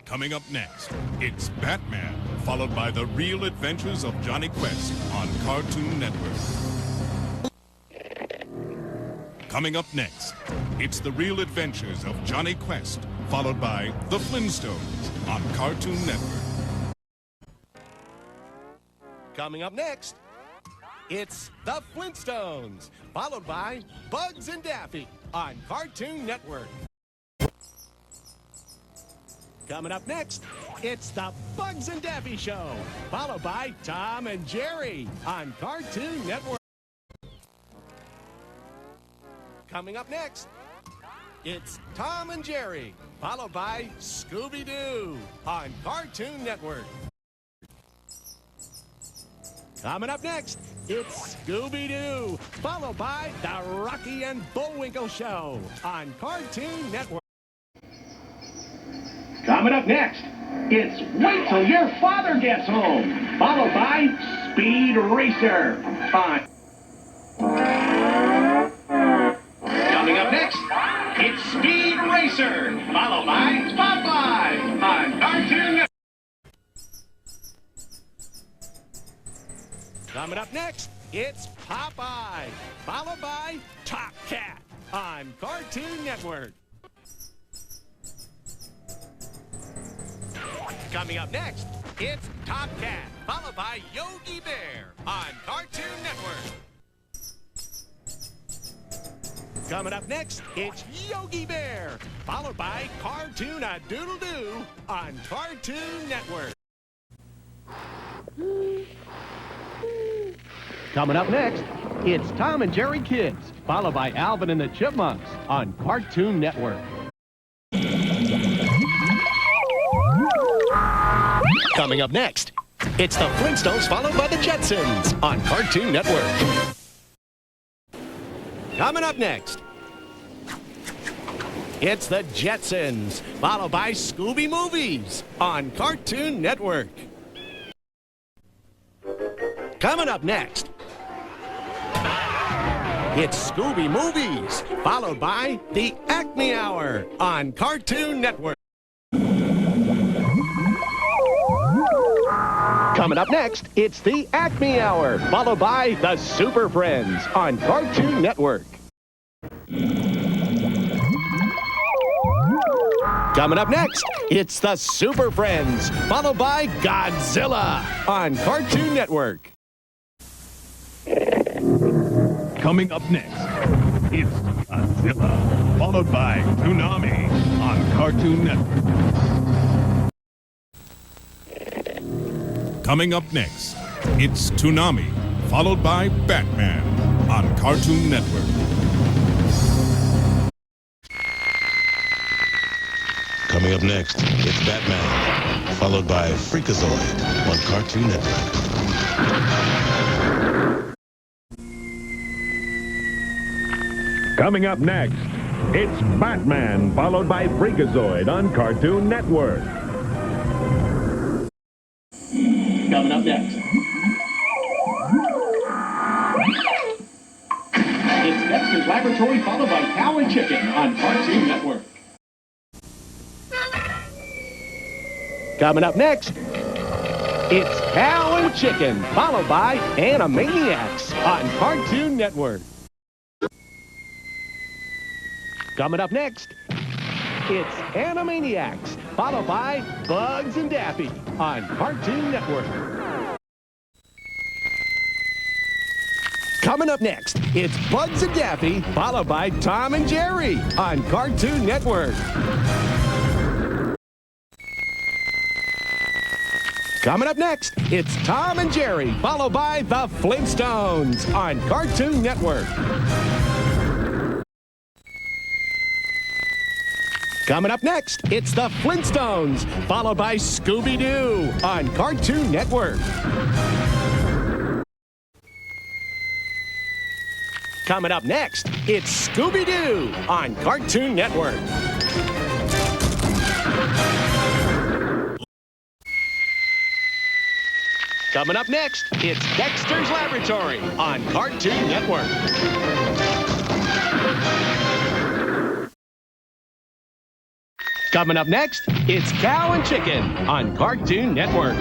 Coming up next, it's Batman, followed by The Real Adventures of Johnny Quest on Cartoon Network. Coming up next, it's The Real Adventures of Johnny Quest, followed by The Flintstones on Cartoon Network. Coming up next, it's The Flintstones, followed by Bugs and Daffy on Cartoon Network. Coming up next, it's the Bugs and Daffy Show, followed by Tom and Jerry on Cartoon Network. Coming up next, it's Tom and Jerry, followed by Scooby-Doo on Cartoon Network. Coming up next, it's Scooby-Doo, followed by the Rocky and Bullwinkle Show on Cartoon Network. Coming up next, it's Wait Till Your Father Gets Home, followed by Speed Racer. Coming up next, it's Speed Racer, followed by Popeye on Cartoon Network. Coming up next, it's Popeye, followed by Top Cat on Cartoon Network. Coming up next, it's Top Cat, followed by Yogi Bear on Cartoon Network. Coming up next, it's Yogi Bear, followed by Cartoon-a-Doodle-Doo on Cartoon Network. Coming up next, it's Tom and Jerry Kids, followed by Alvin and the Chipmunks on Cartoon Network. Coming up next, it's the Flintstones, followed by the Jetsons on Cartoon Network. Coming up next, it's the Jetsons, followed by Scooby Movies on Cartoon Network. Coming up next, it's Scooby Movies, followed by the Acme Hour on Cartoon Network. Coming up next, it's the Acme Hour, followed by the Super Friends on Cartoon Network. Coming up next, it's the Super Friends, followed by Godzilla on Cartoon Network. Coming up next, it's Godzilla, followed by Toonami on Cartoon Network. Coming up next, it's Toonami, followed by Batman on Cartoon Network. Coming up next, it's Batman, followed by Freakazoid on Cartoon Network. Coming up next, it's Batman, followed by Freakazoid on Cartoon Network. Coming up next, it's Dexter's Laboratory, followed by Cow and Chicken on Cartoon Network. Coming up next, it's Cow and Chicken, followed by Animaniacs on Cartoon Network. Coming up next, it's Animaniacs, followed by Bugs and Daffy on Cartoon Network. Coming up next, it's Bugs and Daffy, followed by Tom and Jerry on Cartoon Network. Coming up next, it's Tom and Jerry, followed by the Flintstones on Cartoon Network. Coming up next, it's the Flintstones, followed by Scooby-Doo on Cartoon Network. Coming up next, it's Scooby-Doo on Cartoon Network. Coming up next, it's Dexter's Laboratory on Cartoon Network. Coming up next, it's Cow and Chicken on Cartoon Network.